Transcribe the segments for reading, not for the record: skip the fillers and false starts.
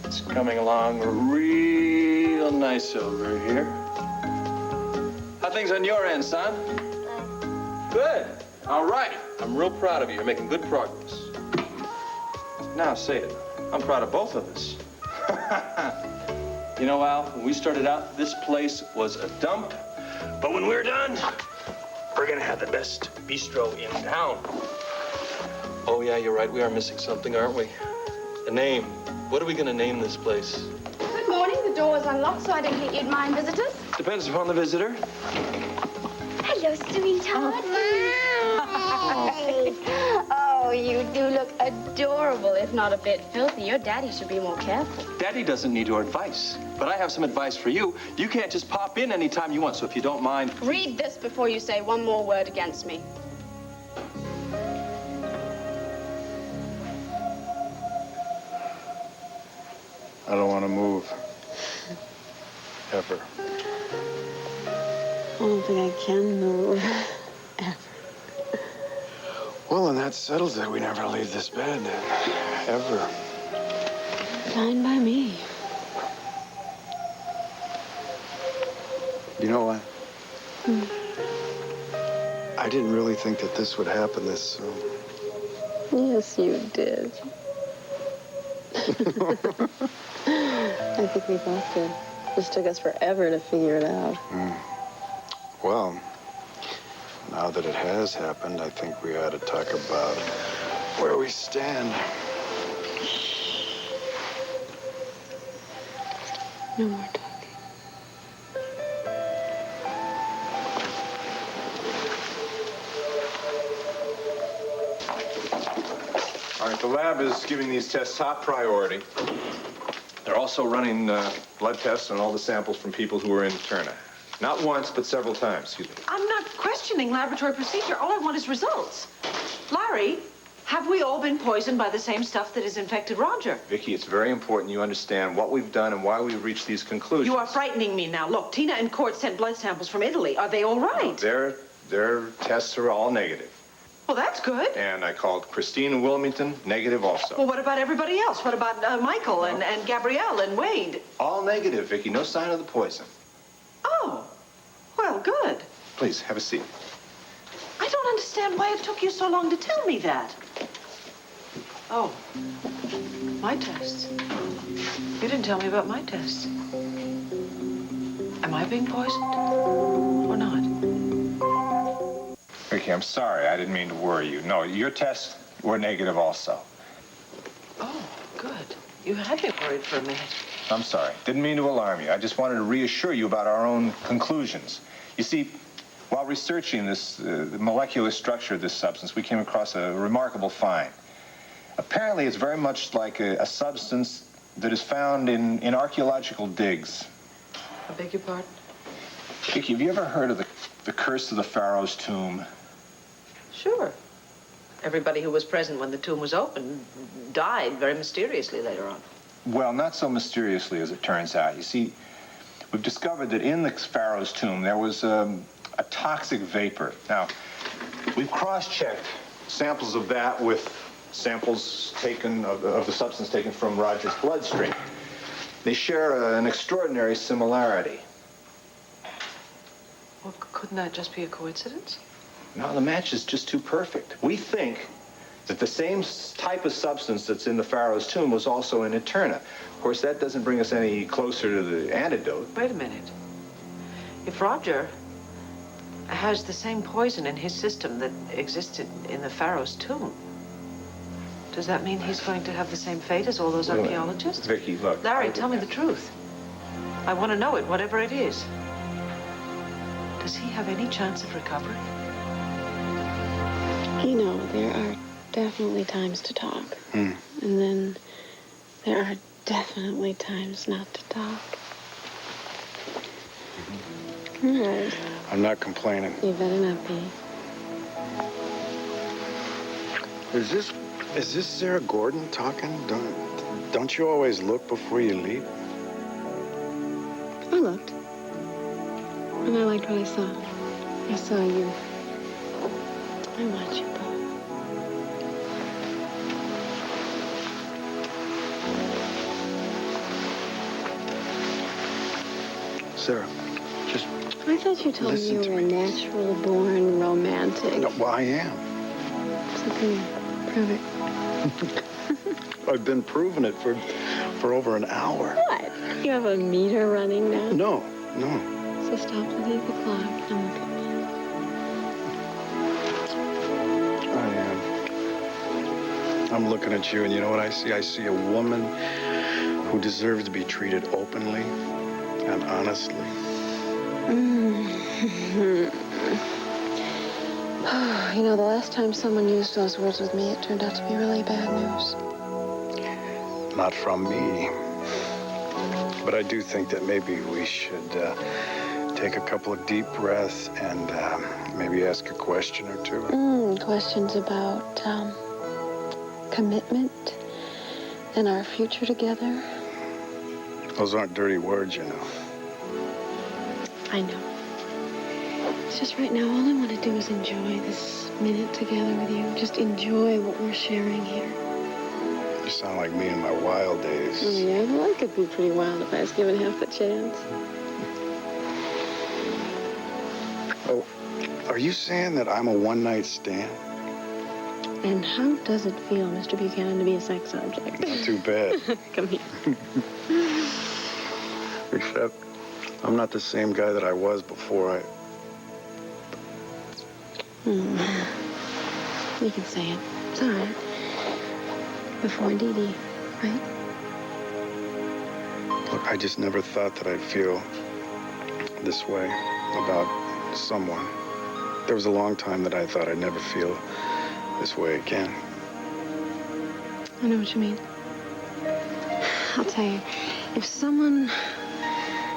It's coming along real nice over here. How things on your end, son? Good. All right. I'm real proud of you. You're making good progress. Now, say it. I'm proud of both of us. You know, Al, when we started out, this place was a dump. But when we're done, we're gonna have the best bistro in town. Oh, yeah, you're right. We are missing something, aren't we? A name. What are we gonna name this place? Good morning. The door is unlocked, so I don't think you'd mind visitors. Depends upon the visitor. Hello, sweetheart. Oh, you do look adorable, if not a bit filthy. Your daddy should be more careful. Daddy doesn't need your advice, but I have some advice for you. You can't just pop in anytime you want, so if you don't mind... Read this before you say one more word against me. I don't want to move. Ever. I don't think I can move. Ever. Well, and that settles it. We never leave this bed. Ever. Fine by me. You know what? I didn't really think that this would happen this soon. Yes, you did. I think we both did. Just took us forever to figure it out. Well, now that it has happened, I think we ought to talk about where we stand. No more talking. All right, the lab is giving these tests top priority. They're also running blood tests on all the samples from people who were in Turner. Not once, but several times, excuse me. I'm not questioning laboratory procedure. All I want is results. Larry, have we all been poisoned by the same stuff that has infected Roger? Vicki, it's very important you understand what we've done and why we've reached these conclusions. You are frightening me now. Look, Tina and Court sent blood samples from Italy. Are they all right? Their tests are all negative. Well, that's good. And I called Christine and Wilmington, negative also. Well, what about everybody else? What about Michael and Gabrielle and Wade? All negative, Vicki. No sign of the poison. Oh, well, good. Please, have a seat. I don't understand why it took you so long to tell me that. Oh, my tests. You didn't tell me about my tests. Am I being poisoned or not? Vicki, I'm sorry. I didn't mean to worry you. No, your tests were negative also. Oh, good. You had me worried for a minute. I'm sorry. Didn't mean to alarm you. I just wanted to reassure you about our own conclusions. You see, while researching the molecular structure of this substance, we came across a remarkable find. Apparently, it's very much like a substance that is found in archaeological digs. I beg your pardon? Vicki, have you ever heard of the curse of the Pharaoh's tomb? Sure. Everybody who was present when the tomb was opened died very mysteriously later on. Well, not so mysteriously as it turns out. You see, we've discovered that in the Pharaoh's tomb there was a toxic vapor. Now, we've cross-checked samples of that with samples taken of the substance taken from Roger's bloodstream. They share an extraordinary similarity. Well, couldn't that just be a coincidence? No, the match is just too perfect. We think that the same type of substance that's in the Pharaoh's tomb was also in Eterna. Of course, that doesn't bring us any closer to the antidote. Wait a minute. If Roger has the same poison in his system that existed in the Pharaoh's tomb, does that mean he's going to have the same fate as all those archaeologists? Vicki, look. Larry, tell me the truth. I want to know it, whatever it is. Does he have any chance of recovery? You know, there are definitely times to talk. And then there are definitely times not to talk. All right. I'm not complaining. You better not be. Is this Sarah Gordon talking? Don't you always look before you leave? I looked. And I liked what I saw. I saw you. I want you both. Sarah, just I thought you told me listen you to were a me. natural-born romantic. No, well, I am. So can you prove it? I've been proving it for over an hour. What? You have a meter running now? No. So stop looking at the clock and look at me. I am. I'm looking at you, and you know what I see? I see a woman who deserves to be treated openly and honestly. You know, the last time someone used those words with me, it turned out to be really bad news. Not from me. But I do think that maybe we should take a couple of deep breaths and maybe ask a question or two. Questions about commitment and our future together. Those aren't dirty words, you know. I know. It's just right now, all I want to do is enjoy this minute together with you. Just enjoy what we're sharing here. You sound like me in my wild days. Yeah, well, I could be pretty wild if I was given half the chance. Oh, are you saying that I'm a one-night stand? And how does it feel, Mr. Buchanan, to be a sex object? Not too bad. Come here. Except I'm not the same guy that I was before I... You can say it. It's all right. Before Dee Dee, right? Look, I just never thought that I'd feel this way about someone. There was a long time that I thought I'd never feel this way again. I know what you mean. I'll tell you, if someone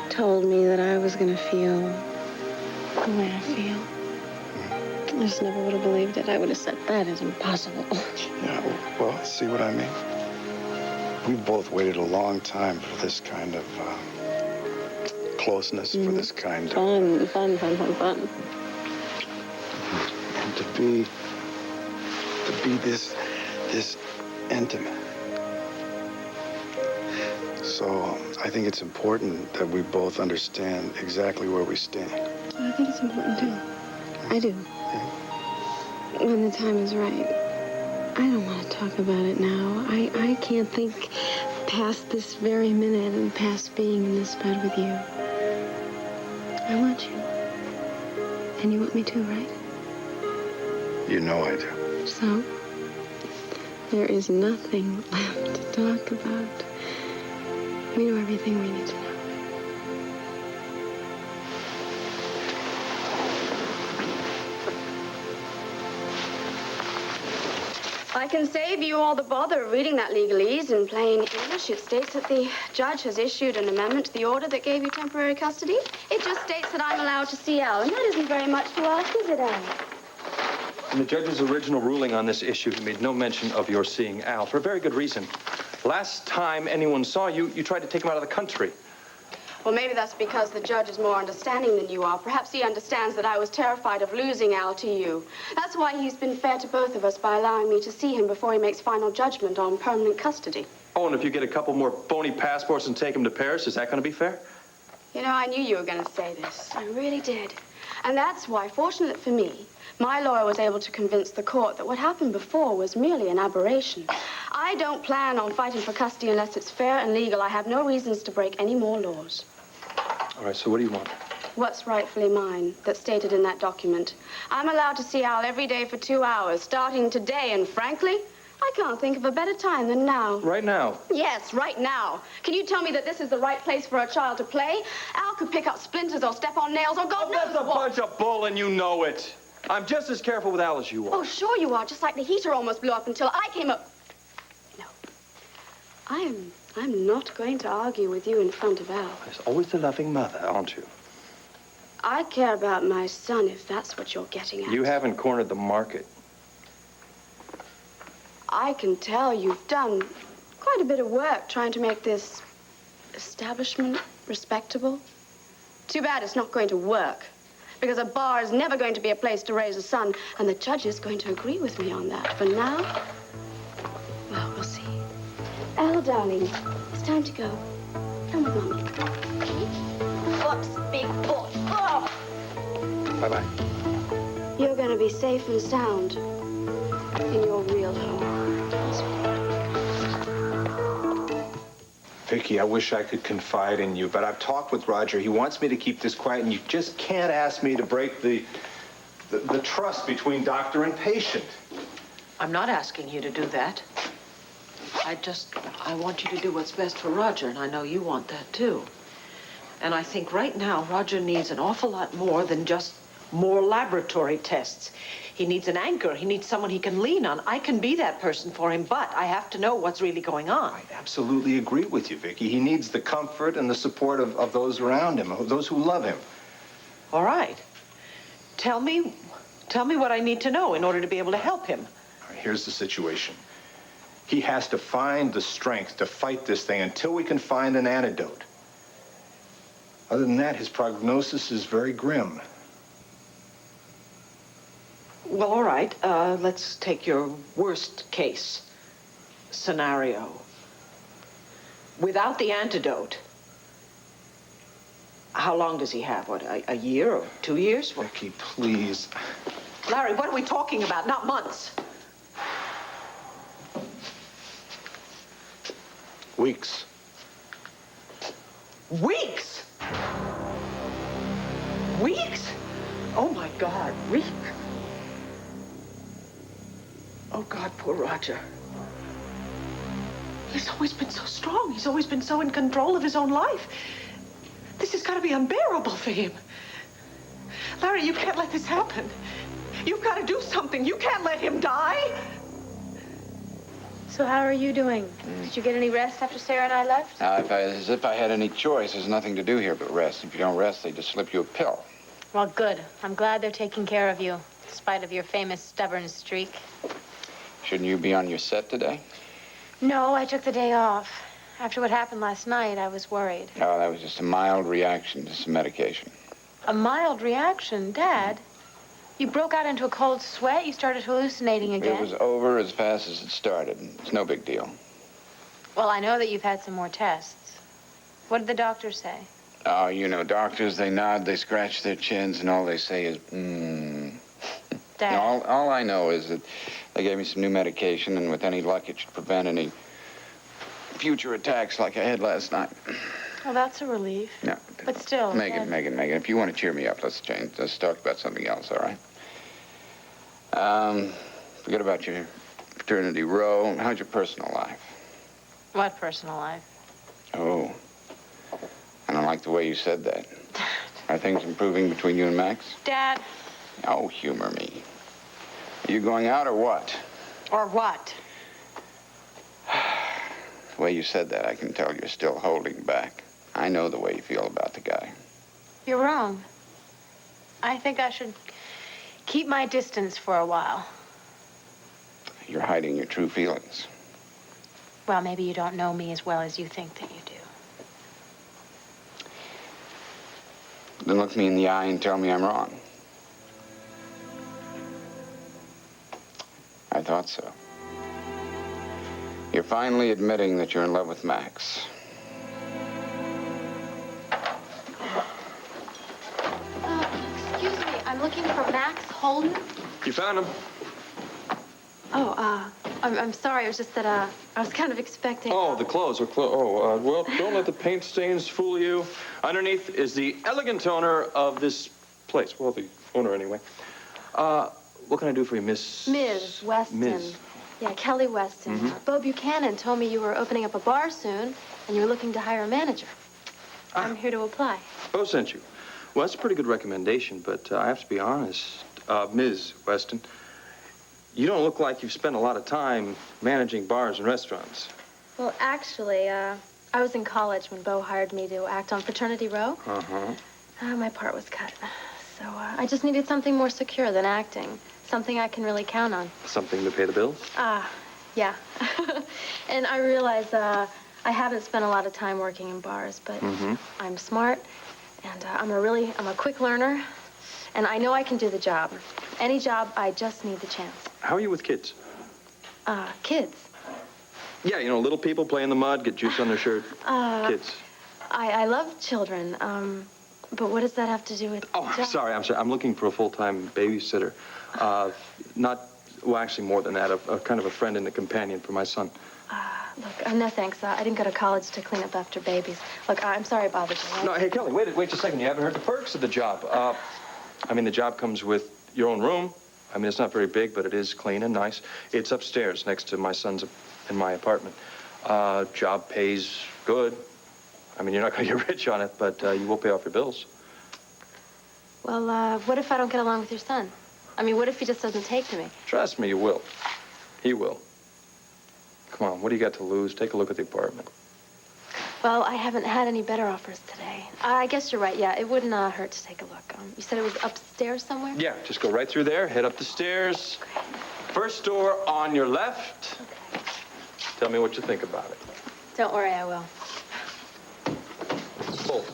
told me that I was going to feel the way I feel, I just never would have believed it. I would have said that is impossible. Yeah, well, see what I mean? We've both waited a long time for this kind of closeness, for this kind of... Fun. And to be this intimate. So I think it's important that we both understand exactly where we stand. I think it's important, too. I do. When the time is right. I don't want to talk about it now. I can't think past this very minute and past being in this bed with you. I want you. And you want me too, right? You know I do. So, there is nothing left to talk about. We know everything we need to know. I can save you all the bother of reading that legalese in plain English. It states that the judge has issued an amendment to the order that gave you temporary custody. It just states that I'm allowed to see Al, and that isn't very much to ask, is it, Al? In the judge's original ruling on this issue, he made no mention of your seeing Al, for a very good reason. Last time anyone saw you, you tried to take him out of the country. Well, maybe that's because the judge is more understanding than you are. Perhaps he understands that I was terrified of losing Al to you. That's why he's been fair to both of us by allowing me to see him before he makes final judgment on permanent custody. Oh, and if you get a couple more phony passports and take him to Paris, is that going to be fair? You know, I knew you were going to say this. I really did. And that's why, fortunate for me, my lawyer was able to convince the court that what happened before was merely an aberration. I don't plan on fighting for custody unless it's fair and legal. I have no reasons to break any more laws. All right, so what do you want? What's rightfully mine, that's stated in that document. I'm allowed to see Al every day for 2 hours, starting today, and frankly, I can't think of a better time than now. Right now? Yes, right now. Can you tell me that this is the right place for a child to play? Al could pick up splinters or step on nails or God knows That's a what. bunch of bull, and you know it. I'm just as careful with Al as you are. Oh, sure you are, just like the heater almost blew up until I came up. No. I'm not going to argue with you in front of Al. There's always the loving mother, aren't you? I care about my son, if that's what you're getting at. You haven't cornered the market. I can tell you've done quite a bit of work trying to make this establishment respectable. Too bad it's not going to work, because a bar is never going to be a place to raise a son, and the judge is going to agree with me on that. For now, well, we'll see. Al, darling, it's time to go. Come with Mommy. Phillips, big boy. Oh. Bye-bye. You're going to be safe and sound in your real home. Vicky, I wish I could confide in you, but I've talked with Roger. He wants me to keep this quiet, and you just can't ask me to break the trust between doctor and patient. I'm not asking you to do that. I want you to do what's best for Roger, and I know you want that too. And I think right now, Roger needs an awful lot more than just more laboratory tests. He needs an anchor. He needs someone he can lean on. I can be that person for him, but I have to know what's really going on. I absolutely agree with you, Vicky. He needs the comfort and the support of those around him, those who love him. All right. Tell me what I need to know in order to be able to help him. All right, here's the situation. He has to find the strength to fight this thing until we can find an antidote. Other than that, his prognosis is very grim. Well, all right. Let's take your worst case scenario. Without the antidote, how long does he have? What, a year or 2 years? What? Vicky, please. Larry, what are we talking about? Not months. Weeks. Weeks? Weeks? Oh, my God, weeks. Oh, God, poor Roger. He's always been so strong. He's always been so in control of his own life. This has got to be unbearable for him. Larry, you can't let this happen. You've got to do something. You can't let him die. So how are you doing? Did you get any rest after Sarah and I left? Now, as if I had any choice, there's nothing to do here but rest. If you don't rest, they just slip you a pill. Well, good. I'm glad they're taking care of you, in spite of your famous stubborn streak. Shouldn't you be on your set today? No, I took the day off. After what happened last night, I was worried. Oh, that was just a mild reaction to some medication. A mild reaction? Dad? You broke out into a cold sweat? You started hallucinating again? It was over as fast as it started. It's no big deal. Well, I know that you've had some more tests. What did the doctor say? Oh, you know, doctors, they nod, they scratch their chins, and all they say is, Dad. All I know is that they gave me some new medication, and with any luck, it should prevent any future attacks like I had last night. Well, that's a relief. No. But still... Megan, if you want to cheer me up, let's change. Let's talk about something else, all right? Forget about your fraternity row. How's your personal life? What personal life? Oh, I don't like the way you said that. Are things improving between you and Max? Dad. Oh, humor me. Are you going out or what? Or what? The way you said that, I can tell you're still holding back. I know the way you feel about the guy. You're wrong. I think I should keep my distance for a while. You're hiding your true feelings. Well, maybe you don't know me as well as you think that you do. Then look me in the eye and tell me I'm wrong. I thought so. You're finally admitting that you're in love with Max. Excuse me, I'm looking for Max Holden. You found him. Oh, I'm sorry. It was just that, I was kind of expecting... Oh, the clothes are well, don't let the paint stains fool you. Underneath is the elegant owner of this place. Well, the owner, anyway. What can I do for you, Miss... Ms. Weston. Ms. Yeah, Kelly Weston. Bo Buchanan told me you were opening up a bar soon, and you were looking to hire a manager. I'm here to apply. Bo sent you. Well, that's a pretty good recommendation, but I have to be honest. Ms. Weston, you don't look like you've spent a lot of time managing bars and restaurants. Well, actually, I was in college when Bo hired me to act on Fraternity Row. My part was cut. So I just needed something more secure than acting. Something I can really count on. Something to pay the bills? Yeah. And I realize I haven't spent a lot of time working in bars, but I'm smart, and I'm a quick learner, and I know I can do the job. Any job, I just need the chance. How are you with kids? Kids? Yeah, you know, little people play in the mud, get juice on their shirt. Kids. I love children. But what does that have to do with... Oh, I'm sorry. I'm looking for a full-time babysitter. Well, actually more than that. A kind of a friend and a companion for my son. Look, no thanks. I didn't go to college to clean up after babies. Look, I'm sorry I bothered you. No, hey, Kelly, wait just a second. You haven't heard the perks of the job. The job comes with your own room. It's not very big, but it is clean and nice. It's upstairs next to my son's and my apartment. Job pays good. You're not going to get rich on it, but you will pay off your bills. Well, what if I don't get along with your son? What if he just doesn't take to me? Trust me, you will. He will. Come on, what do you got to lose? Take a look at the apartment. Well, I haven't had any better offers today. I guess you're right. Yeah, it wouldn't hurt to take a look. You said it was upstairs somewhere? Yeah, just go right through there, head up the stairs. Okay. First door on your left. Okay. Tell me what you think about it. Don't worry, I will. Full.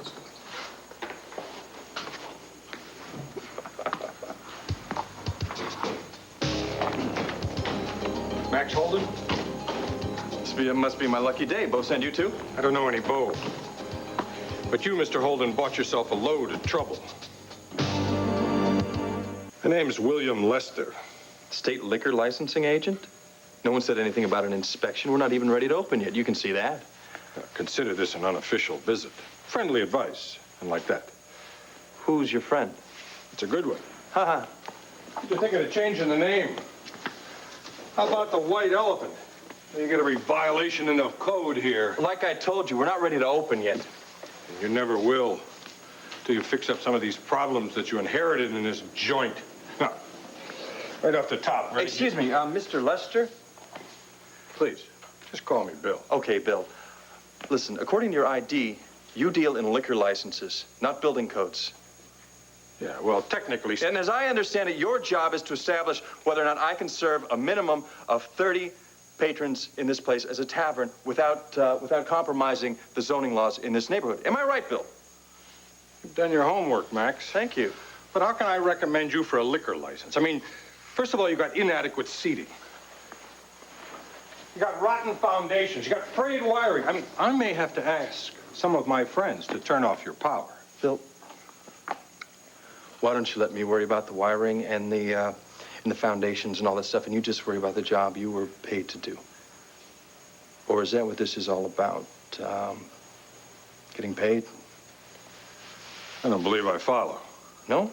Max Holden? It must be my lucky day. Bo send you too? I don't know any Bo. But you, Mr. Holden, bought yourself a load of trouble. My name's William Lester. State liquor licensing agent? No one said anything about an inspection. We're not even ready to open yet. You can see that. Now, consider this an unofficial visit. Friendly advice, and like that. Who's your friend? It's a good one. Haha. You're thinking of changing the name. How about the White Elephant? You got a violation in the code here. Like I told you, we're not ready to open yet. And you never will, till you fix up some of these problems that you inherited in this joint. Now, right off the top. Ready? Excuse me, Mr. Lester? Please, just call me Bill. Okay, Bill. Listen, according to your ID, you deal in liquor licenses, not building codes. Yeah, well, technically... And as I understand it, your job is to establish whether or not I can serve a minimum of 30 patrons in this place as a tavern without compromising the zoning laws in this neighborhood. Am I right, Bill? You've done your homework, Max. Thank you. But how can I recommend you for a liquor license? First of all, you got inadequate seating. You got rotten foundations. You got frayed wiring. I may have to ask some of my friends to turn off your power. Bill, why don't you let me worry about the wiring and the foundations and all that stuff, and you just worry about the job you were paid to do? Or is that what this is all about? Getting paid? I don't believe I follow. No?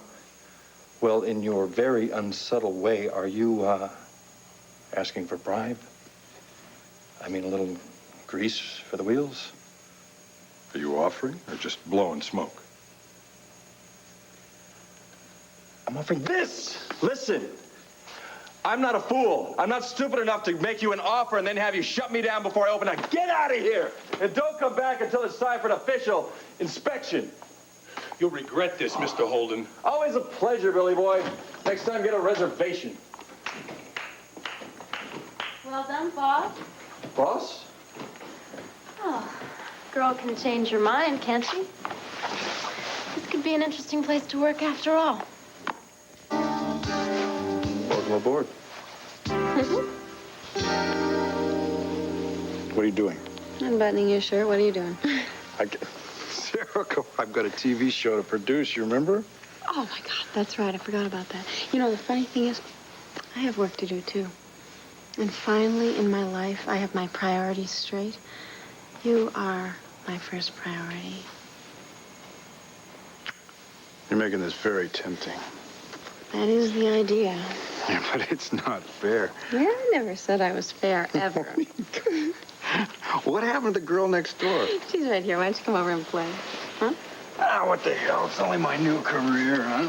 Well, in your very unsubtle way, are you asking for bribe? A little grease for the wheels? Are you offering or just blowing smoke? I'm offering this. Listen. I'm not a fool. I'm not stupid enough to make you an offer and then have you shut me down before I open. Now get out of here! And don't come back until it's time for an official inspection. You'll regret this, Mr. Holden. Always a pleasure, Billy boy. Next time, get a reservation. Well done, boss. Boss? Oh, girl can change her mind, can't she? This could be an interesting place to work after all. Welcome aboard. What are you doing? I'm buttoning your shirt. What are you doing? Sarah, I've got a TV show to produce, you remember? Oh, my God, that's right. I forgot about that. The funny thing is, I have work to do, too. And finally, in my life, I have my priorities straight. You are my first priority. You're making this very tempting. That is the idea. Yeah, but it's not fair. Yeah, I never said I was fair, ever. What happened to the girl next door? She's right here. Why don't you come over and play? Huh? What the hell? It's only my new career, huh?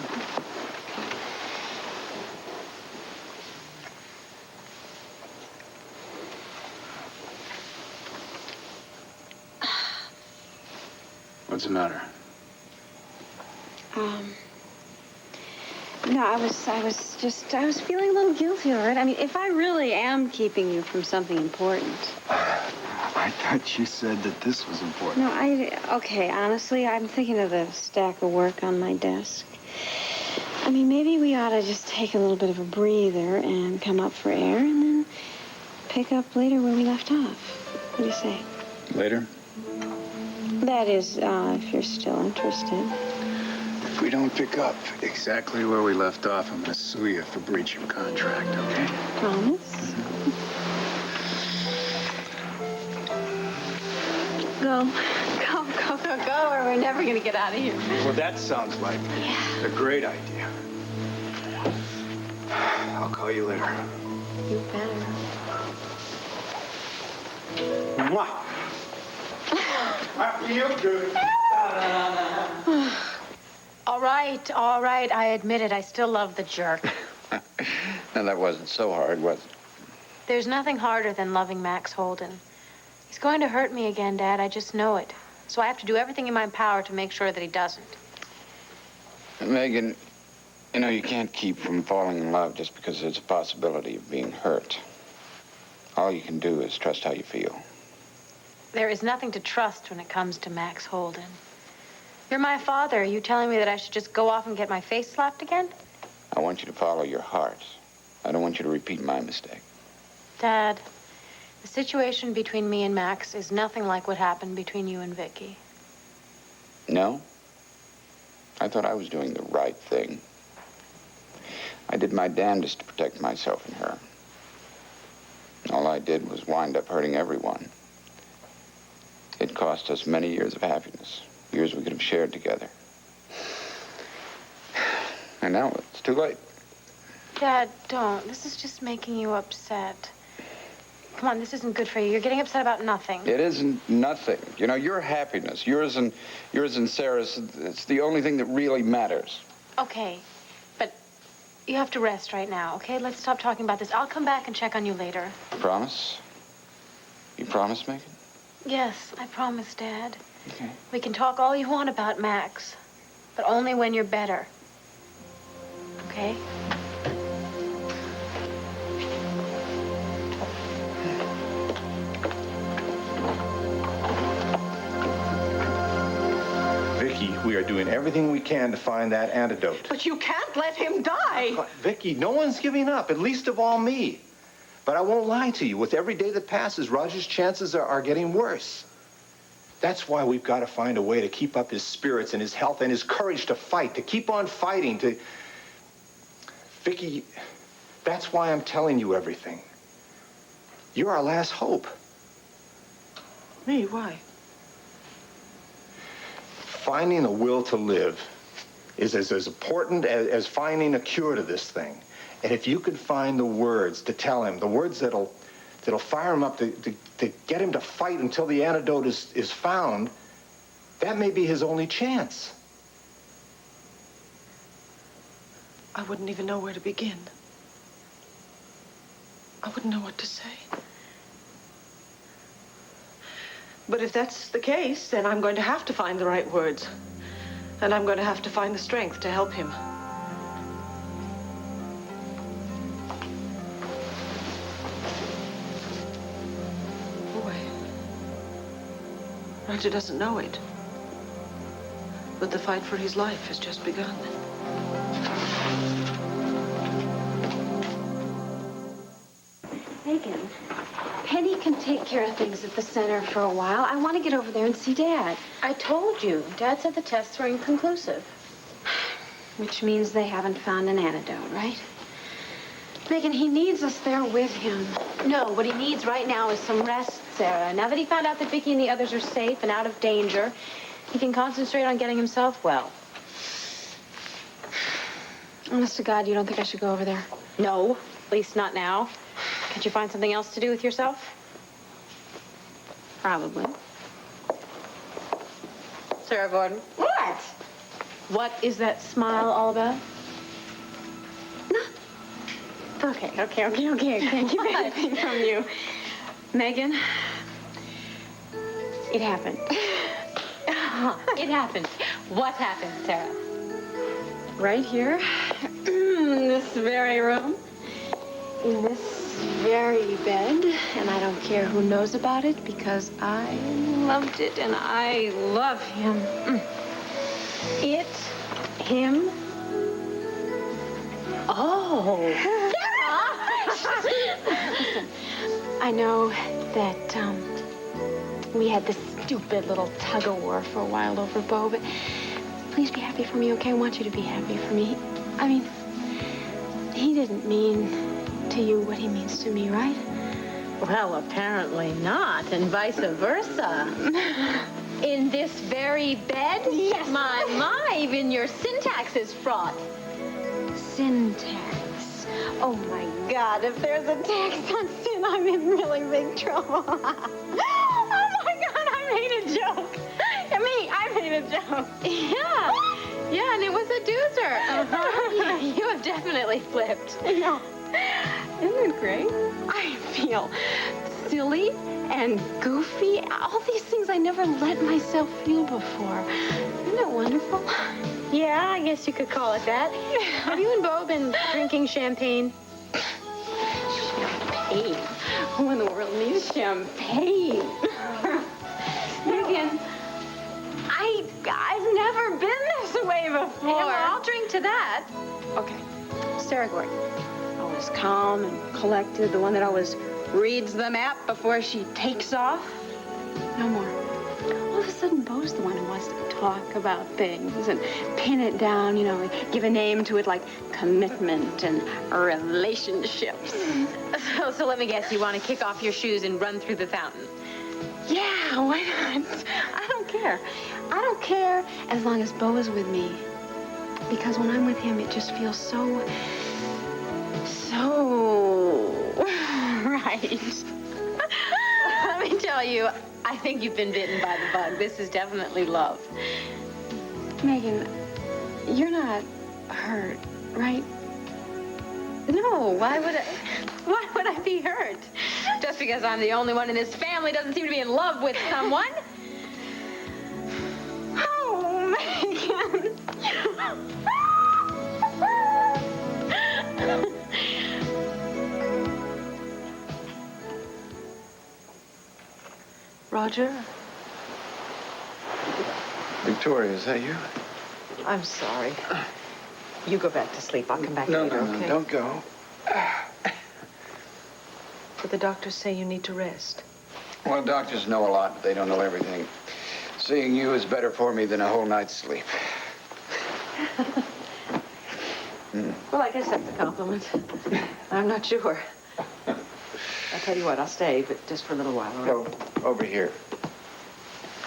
What's the matter? No, I was feeling a little guilty, all right? If I really am keeping you from something important. I thought you said that this was important. No, okay, honestly, I'm thinking of the stack of work on my desk. Maybe we ought to just take a little bit of a breather and come up for air and then pick up later where we left off. What do you say? Later? That is, if you're still interested. If we don't pick up exactly where we left off, I'm gonna sue you for breach of contract, okay? Promise? Go. Go, or we're never gonna get out of here. Well, that sounds like a great idea. I'll call you later. You better. Mwah! I feel good. All right. I admit it. I still love the jerk. Now, that wasn't so hard, was it? There's nothing harder than loving Max Holden. He's going to hurt me again, Dad. I just know it. So I have to do everything in my power to make sure that he doesn't. Megan, you know, you can't keep from falling in love just because there's a possibility of being hurt. All you can do is trust how you feel. There is nothing to trust when it comes to Max Holden. You're my father. Are you telling me that I should just go off and get my face slapped again? I want you to follow your heart. I don't want you to repeat my mistake. Dad, the situation between me and Max is nothing like what happened between you and Vicky. No? I thought I was doing the right thing. I did my damnedest to protect myself and her. All I did was wind up hurting everyone. It cost us many years of happiness, years we could have shared together. And now it's too late. Dad, don't. This is just making you upset. Come on, this isn't good for you. You're getting upset about nothing. It isn't nothing. You know, your happiness, yours and Sarah's, it's the only thing that really matters. Okay, but you have to rest right now, okay? Let's stop talking about this. I'll come back and check on you later. Promise? You promise, Megan? Yes, I promise, Dad. Okay. We can talk all you want about Max, but only when you're better. Okay? Vicky, we are doing everything we can to find that antidote. But you can't let him die. Vicky, no one's giving up, at least of all me. But I won't lie to you. With every day that passes, Roger's chances are getting worse. That's why we've got to find a way to keep up his spirits and his health and his courage to fight, to keep on fighting, to... Vicky, that's why I'm telling you everything. You're our last hope. Me? Why? Finding a will to live is as important as finding a cure to this thing. And if you can find the words to tell him, the words that'll fire him up, to get him to fight until the antidote is found, that may be his only chance. I wouldn't even know where to begin. I wouldn't know what to say. But if that's the case, then I'm going to have to find the right words. And I'm going to have to find the strength to help him. Boy, Roger doesn't know it. But the fight for his life has just begun. Megan, Penny can take care of things at the center for a while. I want to get over there and see Dad. I told you. Dad said the tests were inconclusive. Which means they haven't found an antidote, right? Megan, he needs us there with him. No, what he needs right now is some rest, Sarah. Now that he found out that Vicky and the others are safe and out of danger, he can concentrate on getting himself well. Honest to God, you don't think I should go over there? No, at least not now. Can't you find something else to do with yourself? Probably. Sarah Gordon. What? What is that smile all about? Okay. I can't keep anything from you. Megan, it happened. It happened. What happened, Sarah? Right here, in this very room, in this very bed, and I don't care who knows about it because I loved it and I love him. It, him. Oh. Listen, I know that we had this stupid little tug-of-war for a while over Bo, but please be happy for me, okay? I want you to be happy for me. I mean, he didn't mean to you what he means to me, right? Well, apparently not, and vice versa. In this very bed? Yes. My, even your syntax is fraught. Syntax. Oh, my God. If there's a tax on sin, I'm in really big trouble. Oh, my God, I made a joke. I made a joke. Yeah, and it was a doozer. Uh-huh. You have definitely flipped. No. Isn't it great? I feel silly and goofy. All these things I never let myself feel before. Isn't it wonderful? Yeah, I guess you could call it that. Have you and Bo been drinking champagne? Champagne? Who in the world needs champagne? Megan, I've never been this way before. Yeah, well, I'll drink to that. Okay. Sarah Gordon. Always calm and collected, the one that always reads the map before she takes off. No more. All of a sudden, Bo's the one who wants to talk about things and pin it down, give a name to it like commitment and relationships. So let me guess, you want to kick off your shoes and run through the fountain? Yeah, why not? I don't care. I don't care as long as Bo is with me. Because when I'm with him, it just feels so right. Let me tell you, I think you've been bitten by the bug. This is definitely love. Megan, you're not hurt, right? No, why would I be hurt? Just because I'm the only one in this family doesn't seem to be in love with someone. Oh, Megan. Roger, Victoria, is that you? I'm sorry. You go back to sleep. I'll come back No, later, no, no, okay? don't go. But the doctors say you need to rest. Well, doctors know a lot, but they don't know everything. Seeing you is better for me than a whole night's sleep. Well, I guess that's a compliment. I'm not sure. I'll tell you what, I'll stay, but just for a little while, all right? Go over here.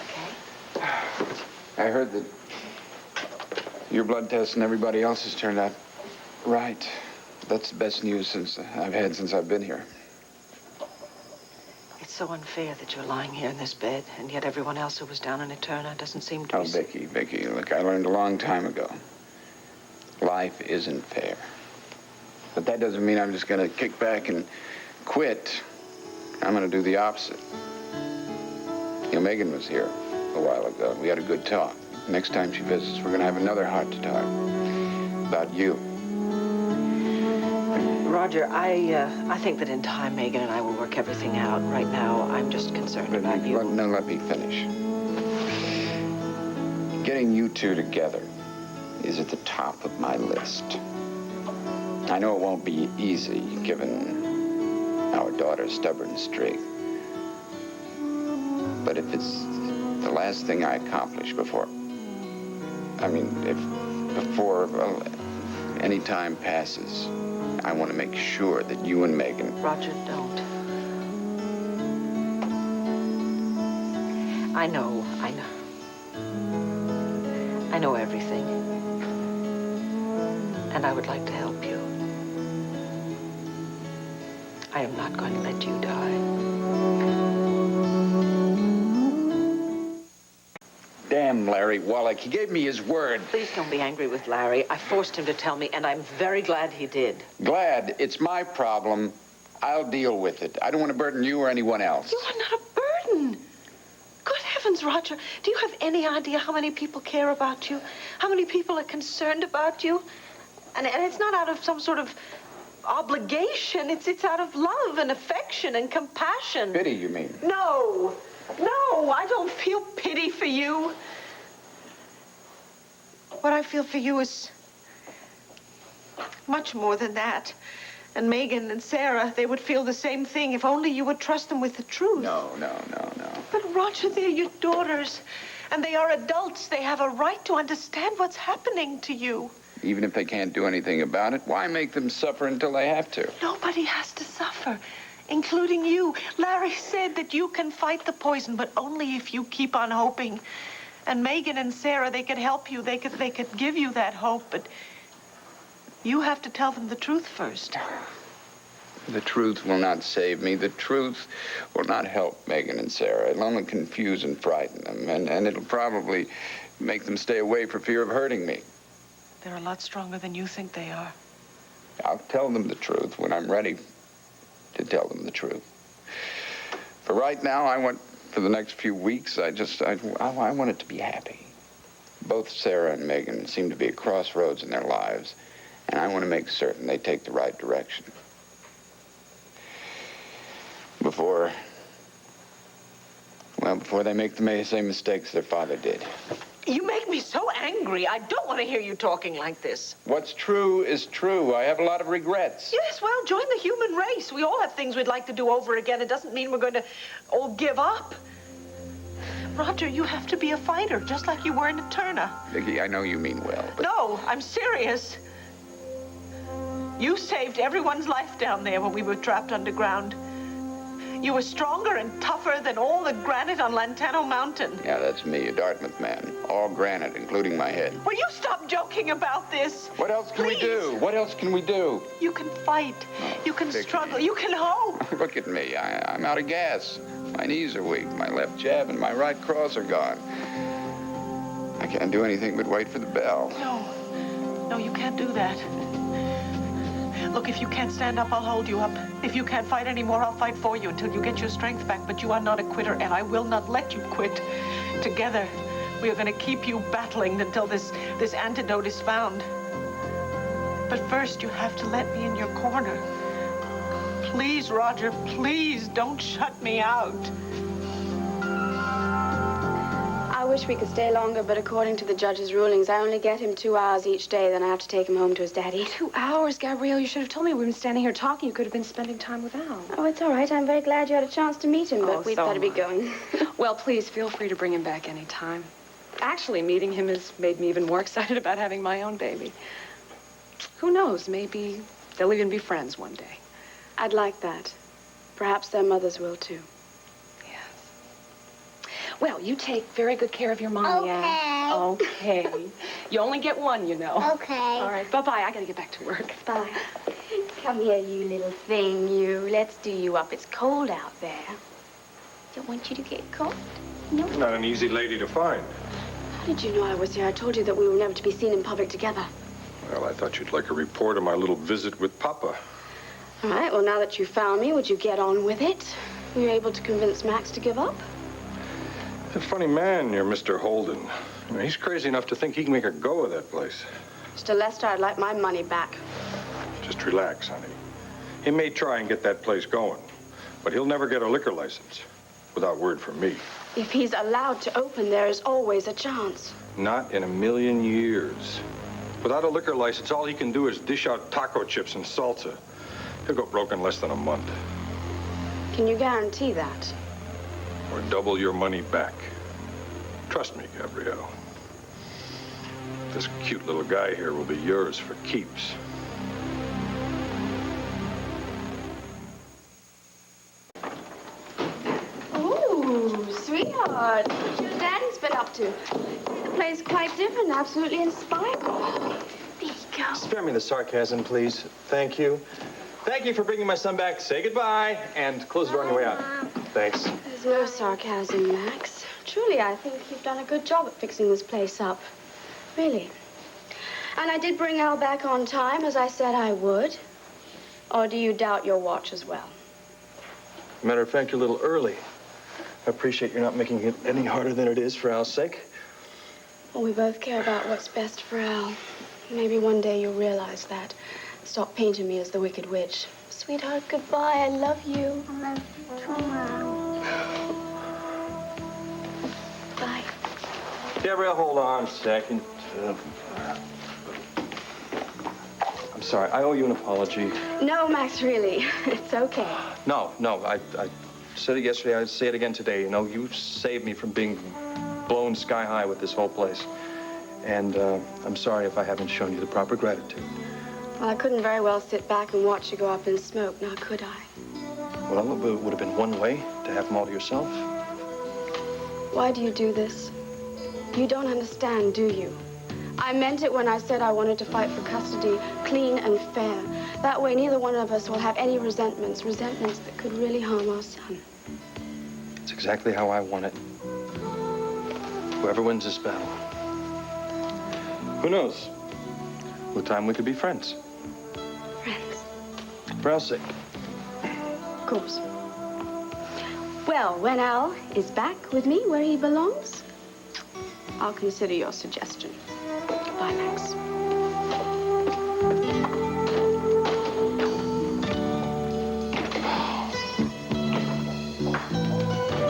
Okay. I heard that your blood test and everybody else's turned out right. That's the best news I've had since I've been here. It's so unfair that you're lying here in this bed, and yet everyone else who was down in Eterna doesn't seem to Oh, be... Vicky, look, I learned a long time ago. Life isn't fair. But that doesn't mean I'm just going to kick back and quit. I'm going to do the opposite. Megan was here a while ago. We had a good talk. Next time she visits, we're going to have another heart-to-talk about you. Roger, I think that in time, Megan and I will work everything out. Right now, I'm just concerned about you. No, let me finish. Getting you two together is at the top of my list. I know it won't be easy, given our daughter's stubborn streak. But if it's the last thing I accomplish before any time passes, I want to make sure that you and Megan... Roger, don't. I know. I know everything. And I would like to help you. I am not going to let you die. Damn Larry Wallach, he gave me his word. Please don't be angry with Larry. I forced him to tell me, and I'm very glad he did. Glad? It's my problem. I'll deal with it. I don't want to burden you or anyone else. You are not a burden. Good heavens, Roger. Do you have any idea how many people care about you? How many people are concerned about you? And it's not out of some sort of obligation. It's out of love and affection and compassion. Pity, you mean? No, I don't feel pity for you. What I feel for you is much more than that. And Megan and Sarah, they would feel the same thing if only you would trust them with the truth. No. But Roger, they're your daughters. And they are adults. They have a right to understand what's happening to you. Even if they can't do anything about it, why make them suffer until they have to? Nobody has to suffer, including you. Larry said that you can fight the poison, but only if you keep on hoping. And Megan and Sarah, they could help you. They could give you that hope, but you have to tell them the truth first. The truth will not save me. The truth will not help Megan and Sarah. It'll only confuse and frighten them, and it'll probably make them stay away for fear of hurting me. They're a lot stronger than you think they are. I'll tell them the truth when I'm ready to tell them the truth. For right now, for the next few weeks, I want it to be happy. Both Sarah and Megan seem to be at crossroads in their lives, and I want to make certain they take the right direction. Before they make the same mistakes their father did. You make me so angry. I don't want to hear you talking like this. What's true is true. I have a lot of regrets. Yes, well, join the human race. We all have things we'd like to do over again. It doesn't mean we're going to all give up. Roger, you have to be a fighter, just like you were in Eterna. Vicky, I know you mean well, but... No, I'm serious. You saved everyone's life down there when we were trapped underground. You were stronger and tougher than all the granite on Lantano Mountain. Yeah, that's me, a Dartmouth man. All granite, including my head. Will you stop joking about this? What else can we do? What else can we do? You can fight. You can struggle. You can hope. Look at me. I'm out of gas. My knees are weak. My left jab and my right cross are gone. I can't do anything but wait for the bell. No, you can't do that. Look, if you can't stand up, I'll hold you up. If you can't fight anymore, I'll fight for you until you get your strength back. But you are not a quitter, and I will not let you quit. Together, we are going to keep you battling until this antidote is found. But first, you have to let me in your corner. Please, Roger, please don't shut me out. I wish we could stay longer, but according to the judge's rulings, I only get him 2 hours each day, then I have to take him home to his daddy. 2 hours, Gabrielle? You should have told me. We've been standing here talking. You could have been spending time with Al. Oh, it's all right. I'm very glad you had a chance to meet him, but we'd better be going. Well, please, feel free to bring him back any time. Actually, meeting him has made me even more excited about having my own baby. Who knows? Maybe they'll even be friends one day. I'd like that. Perhaps their mothers will, too. Well, you take very good care of your mommy, Al. Okay. You only get one, you know. Okay. All right, bye-bye. I gotta get back to work. Bye. Come here, you little thing, you. Let's do you up. It's cold out there. Don't want you to get cold. No. You're not an easy lady to find. How did you know I was here? I told you that we were never to be seen in public together. Well, I thought you'd like a report of my little visit with Papa. All right, well, now that you found me, would you get on with it? Were you able to convince Max to give up? A funny man, you're Mr. Holden. You know, he's crazy enough to think he can make a go of that place. Mr. Lester, I'd like my money back. Just relax, honey. He may try and get that place going, but he'll never get a liquor license without word from me. If he's allowed to open, there is always a chance. Not in a million years. Without a liquor license, all he can do is dish out taco chips and salsa. He'll go broke in less than a month. Can you guarantee that? Or double your money back. Trust me, Gabrielle. This cute little guy here will be yours for keeps. Ooh, sweetheart. What your daddy's been up to? The place is quite different, absolutely inspiring. There you go. Spare me the sarcasm, please. Thank you. Thank you for bringing my son back. Say goodbye and close the door on your way out. Thanks. There's no sarcasm, Max. Truly, I think you've done a good job at fixing this place up. Really. And I did bring Al back on time, as I said I would. Or do you doubt your watch as well? Matter of fact, you're a little early. I appreciate you're not making it any harder than it is for Al's sake. Well, we both care about what's best for Al. Maybe one day you'll realize that. Stop painting me as the Wicked Witch. Sweetheart, goodbye. I love you. I love you too, Mom. Bye. Gabrielle, hold on a second. I'm sorry. I owe you an apology. No, Max, really. It's okay. No. I said it yesterday. I'd say it again today. You know, you saved me from being blown sky high with this whole place. And I'm sorry if I haven't shown you the proper gratitude. Well, I couldn't very well sit back and watch you go up in smoke, now could I? Well, it would have been one way to have them all to yourself. Why do you do this? You don't understand, do you? I meant it when I said I wanted to fight for custody, clean and fair. That way, neither one of us will have any resentments that could really harm our son. It's exactly how I want it. Whoever wins this battle. Who knows? With time, we could be friends. Friends. For Al's sake. Of course. Well, when Al is back with me where he belongs, I'll consider your suggestion. Bye, Max.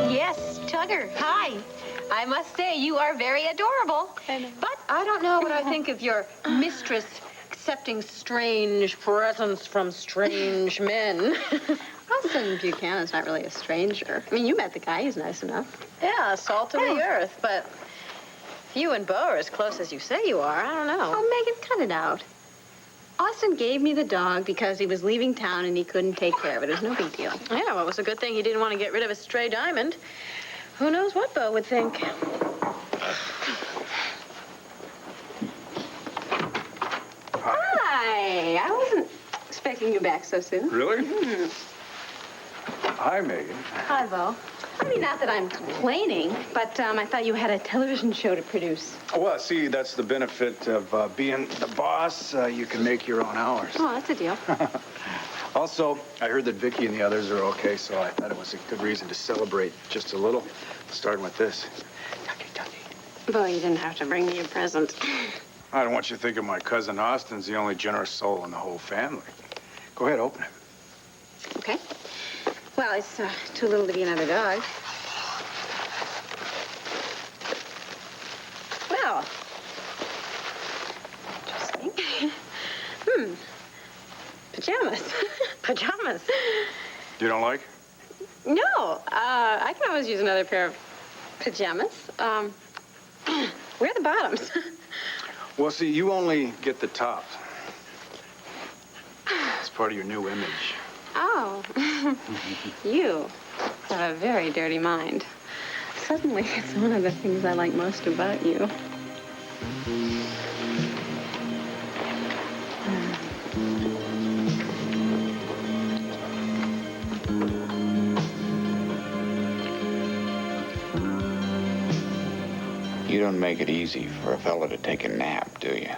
Yes, Tugger, hi. I must say, you are very adorable. But I don't know what I think of your mistress accepting strange presents from strange men. Austin Buchanan's not really a stranger. I mean, you met the guy. He's nice enough. Yeah, salt of the earth, but if you and Bo are as close as you say you are, I don't know. Oh, Megan, cut it out. Austin gave me the dog because he was leaving town and he couldn't take care of it. It was no big deal. Yeah, well, it was a good thing he didn't want to get rid of his stray diamond. Who knows what Bo would think. Hi. I wasn't expecting you back so soon. Really? Hi, Megan. Hi, Bo. I mean, not that I'm complaining, but I thought you had a television show to produce. Well, see, that's the benefit of being the boss. You can make your own hours. Oh, that's a deal. Also, I heard that Vicky and the others are okay, so I thought it was a good reason to celebrate just a little, starting with this. Bo, you didn't have to bring me a present. I don't want you to think of my cousin Austin's the only generous soul in the whole family. Go ahead, open it. Okay. Well, it's too little to be another dog. Well, interesting. Pajamas. Pajamas. You don't like? No, I can always use another pair of pajamas. Where are the bottoms? Well, see, you only get the top. It's part of your new image. Oh, you have a very dirty mind. Suddenly, it's one of the things I like most about you. You don't make it easy for a fella to take a nap, do you?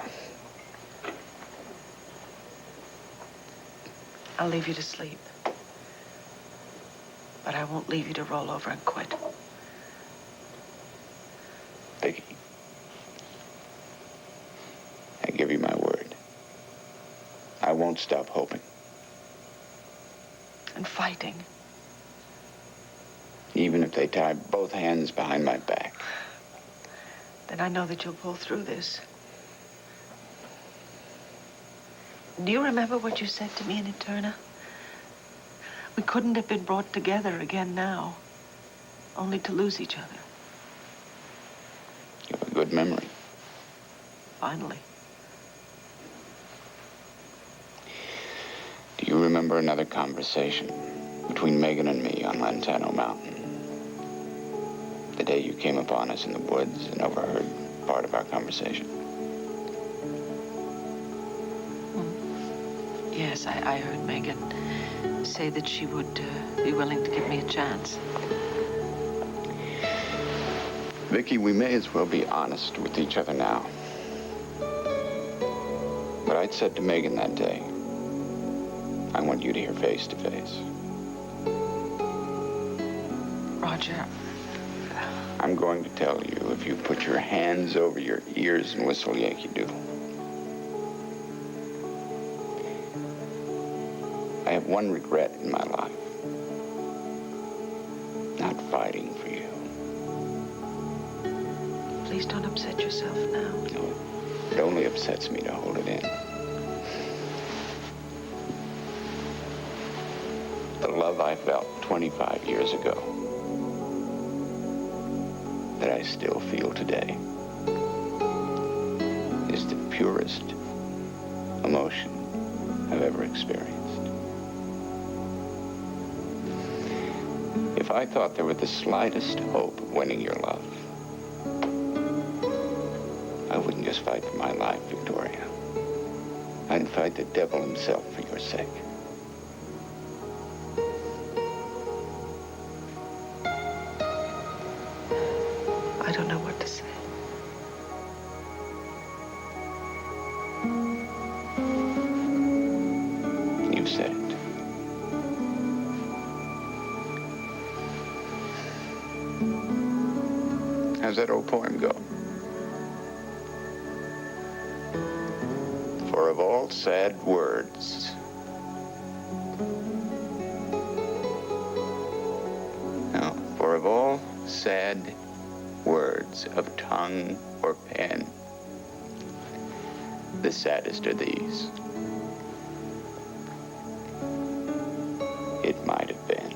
I'll leave you to sleep. But I won't leave you to roll over and quit. Vicky, I give you my word. I won't stop hoping. And fighting. Even if they tie both hands behind my back. Then I know that you'll pull through this. Do you remember what you said to me in Eterna? We couldn't have been brought together again now, only to lose each other. You have a good memory. Finally. Do you remember another conversation between Megan and me on Lantano Mountain? The day you came upon us in the woods and overheard part of our conversation. Yes, I heard Megan say that she would be willing to give me a chance. Vicky, we may as well be honest with each other now. What I'd said to Megan that day, I want you to hear face to face. Roger, I'm going to tell you if you put your hands over your ears and whistle Yankee Doodle. I have one regret in my life. Not fighting for you. please don't upset yourself now. No, it only upsets me to hold it in. The love I felt 25 years ago, that I I still feel today is the purest emotion I've ever experienced. If I thought there were the slightest hope of winning your love, I wouldn't just fight for my life, Victoria. I'd fight the devil himself for your sake. I don't know what to say. You said it. How's that old poem go? For of all sad words, no, for of all sad words of tongue or pen, the saddest are these. It might have been.